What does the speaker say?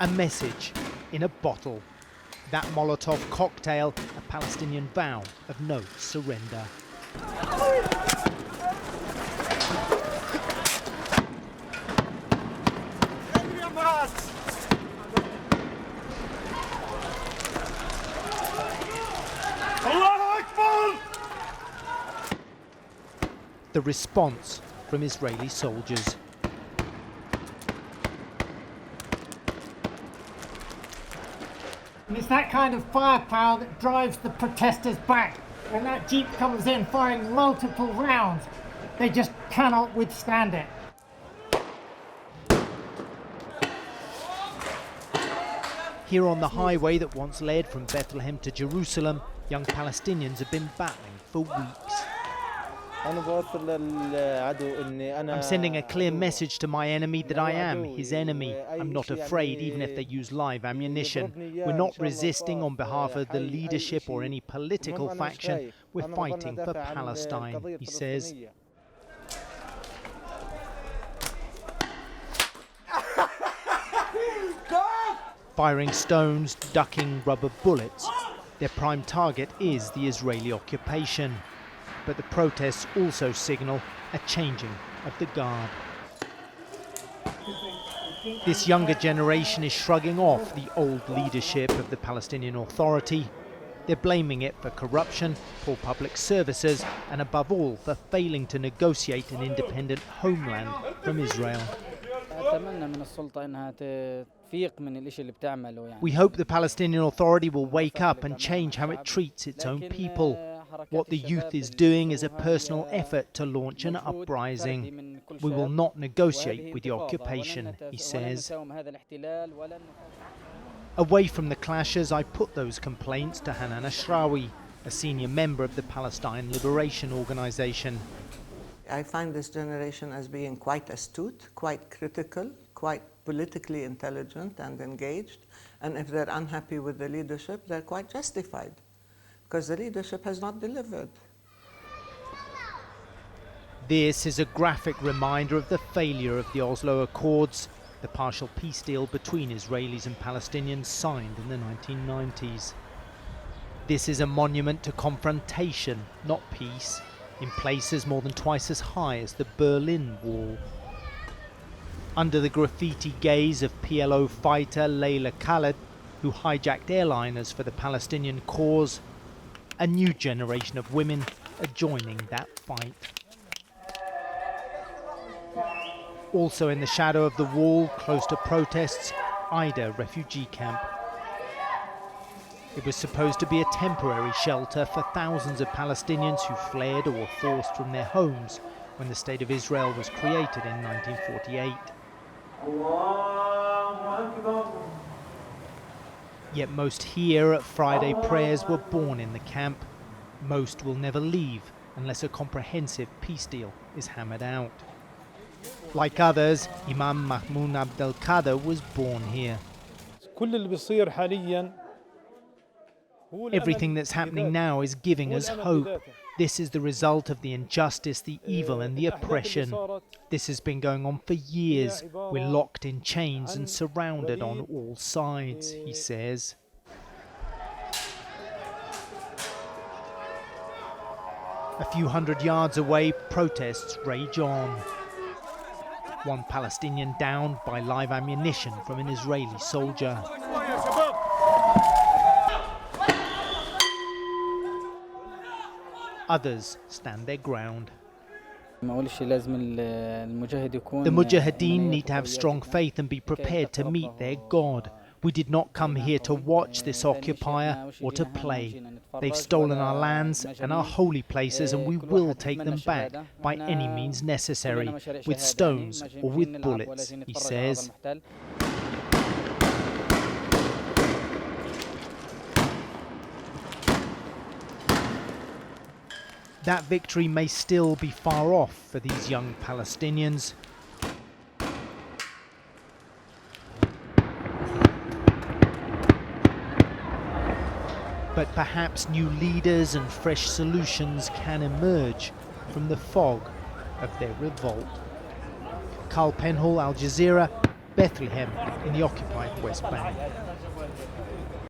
A message in a bottle. That Molotov cocktail, a Palestinian vow of no surrender. The response from Israeli soldiers. And it's that kind of firepower that drives the protesters back. When that jeep comes in firing multiple rounds, they just cannot withstand it. Here on the highway that once led from Bethlehem to Jerusalem, young Palestinians have been battling for weeks. I'm sending a clear message to my enemy that I am his enemy. I'm not afraid, even if they use live ammunition. We're not resisting on behalf of the leadership or any political faction. We're fighting for Palestine, he says. Firing stones, ducking rubber bullets. Their prime target is the Israeli occupation. But the protests also signal a changing of the guard. This younger generation is shrugging off the old leadership of the Palestinian Authority. They're blaming it for corruption, poor public services, and above all, for failing to negotiate an independent homeland from Israel. We hope the Palestinian Authority will wake up and change how it treats its own people. What the youth is doing is a personal effort to launch an uprising. We will not negotiate with the occupation, he says. Away from the clashes, I put those complaints to Hanan Ashrawi, a senior member of the Palestine Liberation Organization. I find this generation as being quite astute, quite critical, quite politically intelligent and engaged. And if they're unhappy with the leadership, they're quite justified, because the leadership has not delivered. This is a graphic reminder of the failure of the Oslo Accords, the partial peace deal between Israelis and Palestinians signed in the 1990s. This is a monument to confrontation, not peace, in places more than twice as high as the Berlin Wall. Under the graffiti gaze of PLO fighter Leila Khaled, who hijacked airliners for the Palestinian cause, a new generation of women are joining that fight. Also in the shadow of the wall, close to protests, Ida refugee camp. It was supposed to be a temporary shelter for thousands of Palestinians who fled or were forced from their homes when the State of Israel was created in 1948. Yet most here at Friday prayers were born in the camp. Most will never leave unless a comprehensive peace deal is hammered out. Like others, Imam Mahmoud Abdel Kader was born here. Everything that's happening now is giving us hope. This is the result of the injustice, the evil and the oppression. This has been going on for years. We're locked in chains and surrounded on all sides, he says. A few hundred yards away, protests rage on. One Palestinian downed by live ammunition from an Israeli soldier. Others stand their ground. The Mujahideen need to have strong faith and be prepared to meet their God. We did not come here to watch this occupier or to play. They've stolen our lands and our holy places, and we will take them back by any means necessary, with stones or with bullets, he says. That victory may still be far off for these young Palestinians. But perhaps new leaders and fresh solutions can emerge from the fog of their revolt. Carl Penhall, Al Jazeera, Bethlehem in the occupied West Bank.